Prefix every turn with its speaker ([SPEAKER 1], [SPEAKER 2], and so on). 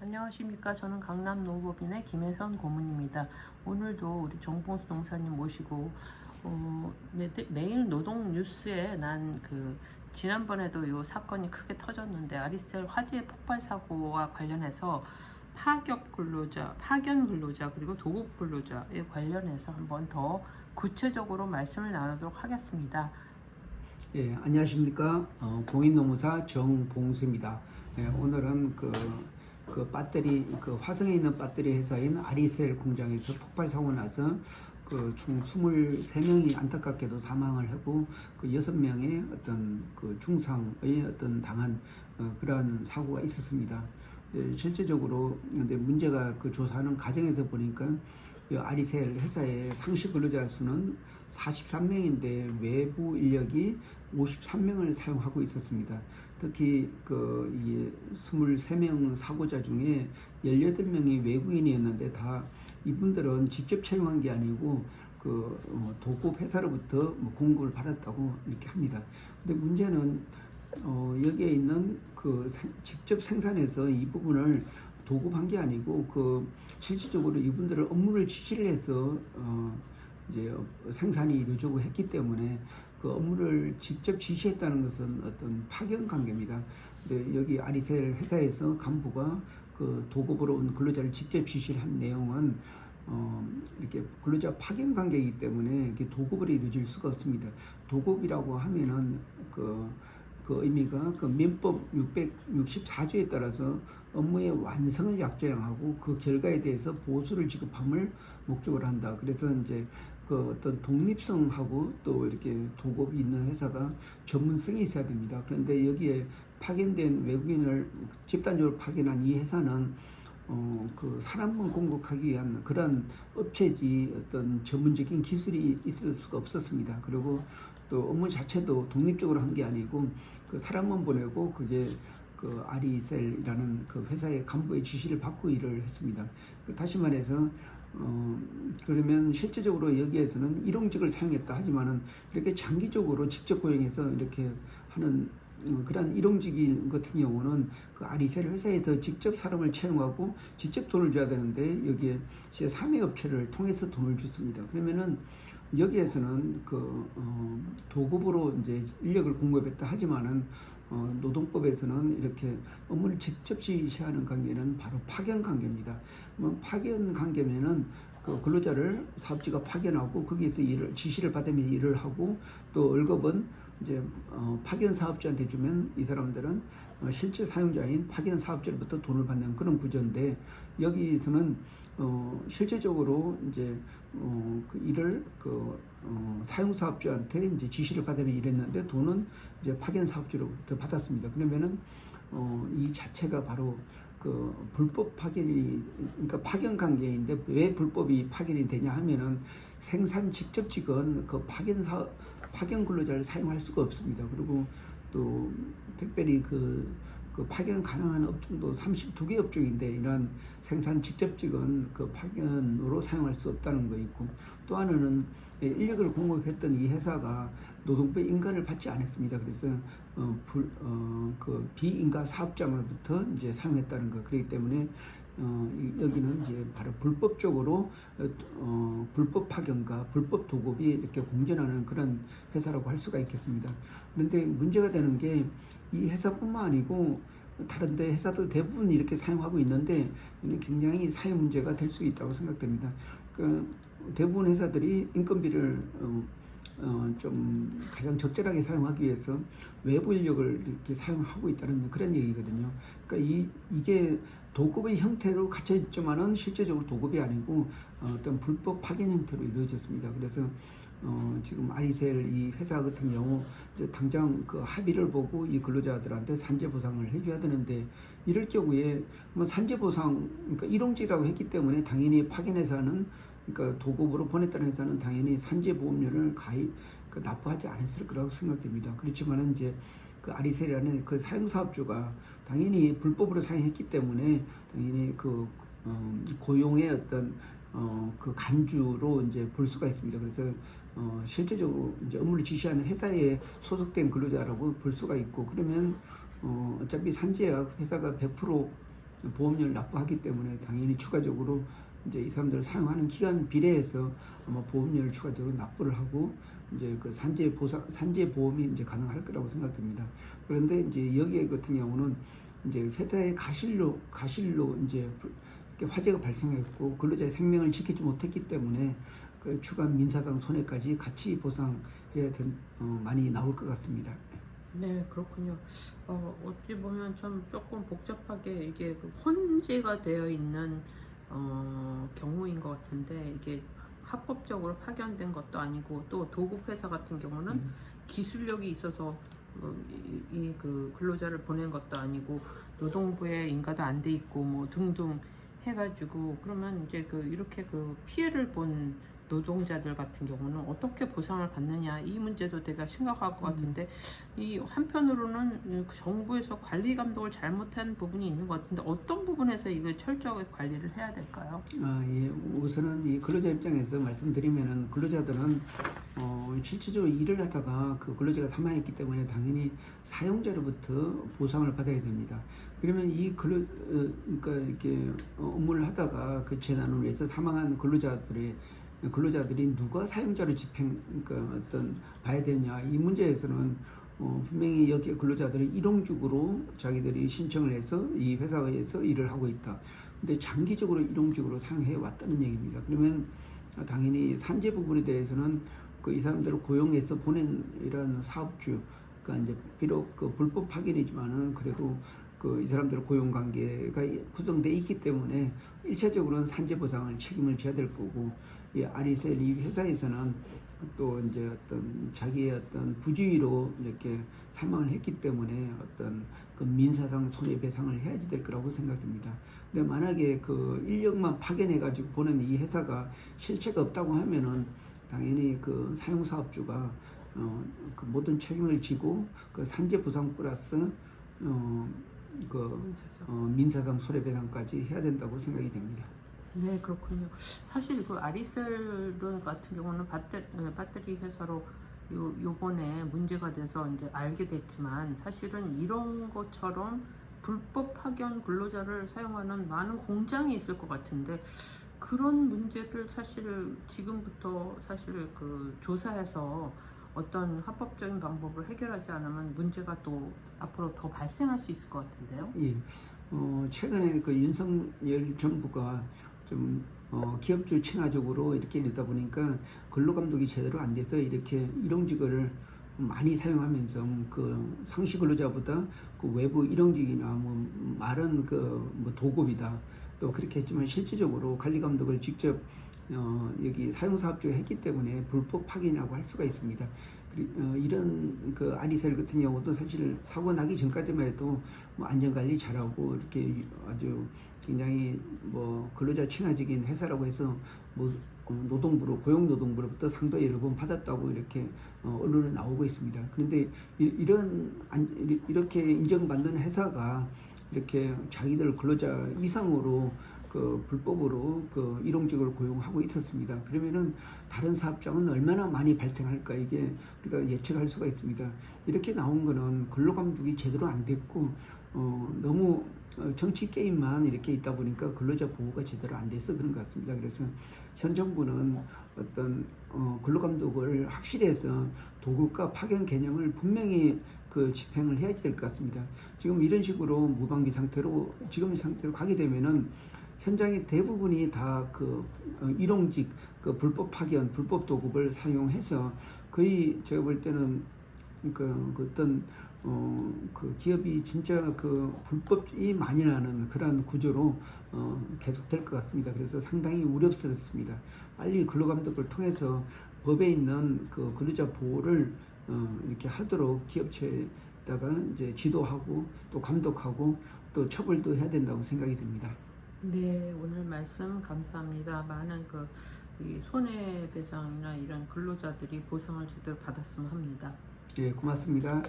[SPEAKER 1] 안녕하십니까. 저는 강남노법인의 김혜선 고문입니다. 오늘도 우리 정봉수 동사님 모시고 매일 노동 뉴스에 난 지난번에도 이 사건이 크게 터졌는데 아리셀 화재 폭발 사고와 관련해서 파견 근로자 그리고 도급 근로자에 관련해서 한번 더 구체적으로 말씀을 나누도록 하겠습니다.
[SPEAKER 2] 예, 안녕하십니까. 공인노무사 정봉수입니다. 예, 오늘은 배터리, 화성에 있는 배터리 회사인 아리셀 공장에서 폭발 사고 나서 총 23명이 안타깝게도 사망을 하고 6명의 어떤 중상의 당한 그러한 사고가 있었습니다. 예, 실제적으로 근데 문제가 조사하는 과정에서 보니까 아리셀 회사의 상시 근로자 수는 43명인데 외부 인력이 53명을 사용하고 있었습니다. 특히 이 23명 사고자 중에 18명이 외국인이었는데 다 이분들은 직접 채용한 게 아니고 도급 회사로부터 공급을 받았다고 이렇게 합니다. 근데 문제는 여기에 있는 직접 생산해서 이 부분을 도급한 게 아니고 실질적으로 이분들은 업무를 지시를 해서 이제 생산이 이루어지고 했기 때문에 업무를 직접 지시했다는 것은 어떤 파견 관계입니다. 근데 여기 아리셀 회사에서 간부가 도급으로 온 근로자를 직접 지시를 한 내용은 이렇게 근로자 파견 관계이기 때문에 이게 도급으로 이루어질 수가 없습니다. 도급이라고 하면은 그 의미가 민법 664조에 따라서 업무의 완성을 약정하고 그 결과에 대해서 보수를 지급함을 목적으로 한다. 그래서 이제 어떤 독립성하고 또 이렇게 도급이 있는 회사가 전문성이 있어야 됩니다. 그런데 여기에 파견된 외국인을 집단적으로 파견한 이 회사는 사람만 공급하기 위한 그런 업체지 어떤 전문적인 기술이 있을 수가 없었습니다. 그리고 또 업무 자체도 독립적으로 한 게 아니고 사람만 보내고 그게 아리셀이라는 회사의 간부의 지시를 받고 일을 했습니다. 다시 말해서 그러면 실제적으로 여기에서는 일용직을 사용했다 하지만은 이렇게 장기적으로 직접 고용해서 이렇게 하는 그런 일용직인 같은 경우는 아리셀 회사에서 직접 사람을 채용하고 직접 돈을 줘야 되는데 여기에 제3의 업체를 통해서 돈을 줬습니다. 그러면은 여기에서는 도급으로 이제 인력을 공급했다 하지만은 노동법에서는 이렇게 업무를 직접 지시하는 관계는 바로 파견 관계입니다. 파견 관계면은 근로자를 사업주가 파견하고 거기에서 지시를 받으면 일을 하고 또 월급은 이제 파견 사업자한테 주면 이 사람들은 실제 사용자인 파견 사업자로부터 돈을 받는 그런 구조인데 여기서는 실제적으로 이제 일을 사용 사업주한테 이제 지시를 받으면 일했는데 돈은 이제 파견 사업주로부터 받았습니다. 그러면은 이 자체가 바로 불법 파견이 그러니까 파견 관계인데 왜 불법이 파견이 되냐 하면은 생산 직접직은 파견 근로자를 사용할 수가 없습니다. 그리고 또 특별히 파견 가능한 업종도 32개 업종인데 이런 생산 직접직은 파견으로 사용할 수 없다는 거 있고 또 하나는 인력을 공급했던 이 회사가 노동부 인가를 받지 않았습니다. 그래서 비인가 사업장으로부터 이제 사용했다는 거. 그렇기 때문에 여기는 이제 바로 불법적으로 불법 파견과 불법 도급이 이렇게 공존하는 그런 회사라고 할 수가 있겠습니다. 그런데 문제가 되는 게 이 회사뿐만 아니고 다른데 회사도 대부분 이렇게 사용하고 있는데 이는 굉장히 사회 문제가 될 수 있다고 생각됩니다. 대부분 회사들이 인건비를 좀 가장 적절하게 사용하기 위해서 외부 인력을 이렇게 사용하고 있다는 그런 얘기거든요. 그러니까 이게 도급의 형태로 갇혀 있지만은 실제적으로 도급이 아니고 어떤 불법 파견 형태로 이루어졌습니다. 그래서 지금 아리셀 이 회사 같은 경우 이제 당장 합의를 보고 이 근로자들한테 산재 보상을 해줘야 되는데 이럴 경우에 산재 보상 그러니까 일용직이라고 했기 때문에 당연히 파견 회사는 그러니까 도급으로 보냈다는 회사는 당연히 산재 보험료를 납부하지 않았을 거라고 생각됩니다. 그렇지만은 이제 아리셀이라는 사용 사업주가 당연히 불법으로 사용했기 때문에 당연히 고용의 어떤 간주로 이제 볼 수가 있습니다. 그래서 실제적으로 이제 업무를 지시하는 회사에 소속된 근로자라고 볼 수가 있고 그러면 어차피 산재야 회사가 100% 보험료를 납부하기 때문에 당연히 추가적으로 이제 이 사람들 사용하는 기간 비례해서 아마 보험료를 추가적으로 납부를 하고 이제 그 산재 보험이 이제 가능할 거라고 생각됩니다. 그런데 이제 여기 같은 경우는 이제 회사의 가실로 이제 화재가 발생했고 근로자의 생명을 지키지 못했기 때문에 그 추가 민사상 손해까지 같이 보상해야 많이 나올 것 같습니다.
[SPEAKER 1] 네, 그렇군요. 어찌 보면 좀 조금 복잡하게 이게 그 혼재가 되어 있는 경우인 것 같은데 이게 합법적으로 파견된 것도 아니고 또 도급 회사 같은 경우는 기술력이 있어서 그 근로자를 보낸 것도 아니고 노동부에 인가도 안 돼 있고 뭐 등등 해가지고 그러면 이제 이렇게 피해를 본 노동자들 같은 경우는 어떻게 보상을 받느냐 이 문제도 되게 심각할 것 같은데 이 한편으로는 정부에서 관리 감독을 잘못한 부분이 있는 것 같은데 어떤 부분에서 이걸 철저하게 관리를 해야 될까요?
[SPEAKER 2] 예. 우선은 이 근로자 입장에서 말씀드리면은 근로자들은 실질적으로 일을 하다가 그 근로자가 사망했기 때문에 당연히 사용자로부터 보상을 받아야 됩니다. 그러면 그러니까 이렇게 업무를 하다가 그 재난으로 해서 사망한 근로자들이 누가 사용자로 그러니까 봐야 되냐 이 문제에서는 분명히 여기 근로자들이 일용직으로 자기들이 신청을 해서 이 회사에서 일을 하고 있다. 근데 장기적으로 일용직으로 사용해 왔다는 얘기입니다. 그러면 당연히 산재 부분에 대해서는 이 사람들을 고용해서 보낸 이런 사업주, 그러니까 이제 비록 불법 파견이지만은 그래도 이 사람들 고용 관계가 구성돼 있기 때문에 일차적으로는 산재 보상을 책임을 져야 될 거고, 이 아리셀 이 회사에서는 또 이제 자기의 부주의로 이렇게 사망을 했기 때문에 그 민사상 손해배상을 해야지 될 거라고 생각됩니다. 근데 만약에 인력만 파견해 가지고 보낸 이 회사가 실체가 없다고 하면은 당연히 사용 사업주가 그 모든 책임을 지고 산재 보상 플러스 민사상 손해배상까지 해야 된다고 생각이 됩니다.
[SPEAKER 1] 네, 그렇군요. 사실 아리셀 같은 경우는 배터리 회사로 요번에 문제가 돼서 이제 알게 됐지만 사실은 이런 것처럼 불법 파견 근로자를 사용하는 많은 공장이 있을 것 같은데 그런 문제를 사실 지금부터 사실 조사해서 어떤 합법적인 방법으로 해결하지 않으면 문제가 또 앞으로 더 발생할 수 있을 것 같은데요.
[SPEAKER 2] 예. 최근에 윤석열 정부가 좀 기업주 친화적으로 이렇게 내다 보니까 근로감독이 제대로 안 돼서 이렇게 일용직을 많이 사용하면서 상시 근로자보다 외부 일용직이나 말은 도급이다 또 그렇게 했지만 실질적으로 관리감독을 직접 여기 사용사업주가 했기 때문에 불법 파견이라고 할 수가 있습니다. 이런 아리셀 같은 경우도 사실 사고 나기 전까지만 해도 안전관리 잘하고 이렇게 아주 굉장히 근로자 친화적인 회사라고 해서 노동부로 고용노동부로부터 상도 여러 번 받았다고 이렇게 언론에 나오고 있습니다. 그런데 이렇게 인정받는 회사가 이렇게 자기들 근로자 이상으로 불법으로 일용직을 고용하고 있었습니다. 그러면은 다른 사업장은 얼마나 많이 발생할까 이게 우리가 예측할 수가 있습니다. 이렇게 나온 거는 근로감독이 제대로 안 됐고 너무 정치 게임만 이렇게 있다 보니까 근로자 보호가 제대로 안 돼서 그런 것 같습니다. 그래서 현 정부는 근로감독을 확실히 해서 도급과 파견 개념을 분명히 집행을 해야 될 것 같습니다. 지금 이런 식으로 무방비 상태로 지금 상태로 가게 되면은 현장의 대부분이 다 일용직 불법 파견, 불법 도급을 사용해서 거의 제가 볼 때는 기업이 진짜 불법이 많이 나는 그런 구조로 계속될 것 같습니다. 그래서 상당히 우려스럽습니다. 빨리 근로감독을 통해서 법에 있는 근로자 보호를 이렇게 하도록 기업체에다가 이제 지도하고 또 감독하고 또 처벌도 해야 된다고 생각이 듭니다.
[SPEAKER 1] 네, 오늘 말씀 감사합니다. 많은 이 손해배상이나 이런 근로자들이 보상을 제대로 받았으면 합니다.
[SPEAKER 2] 네, 고맙습니다.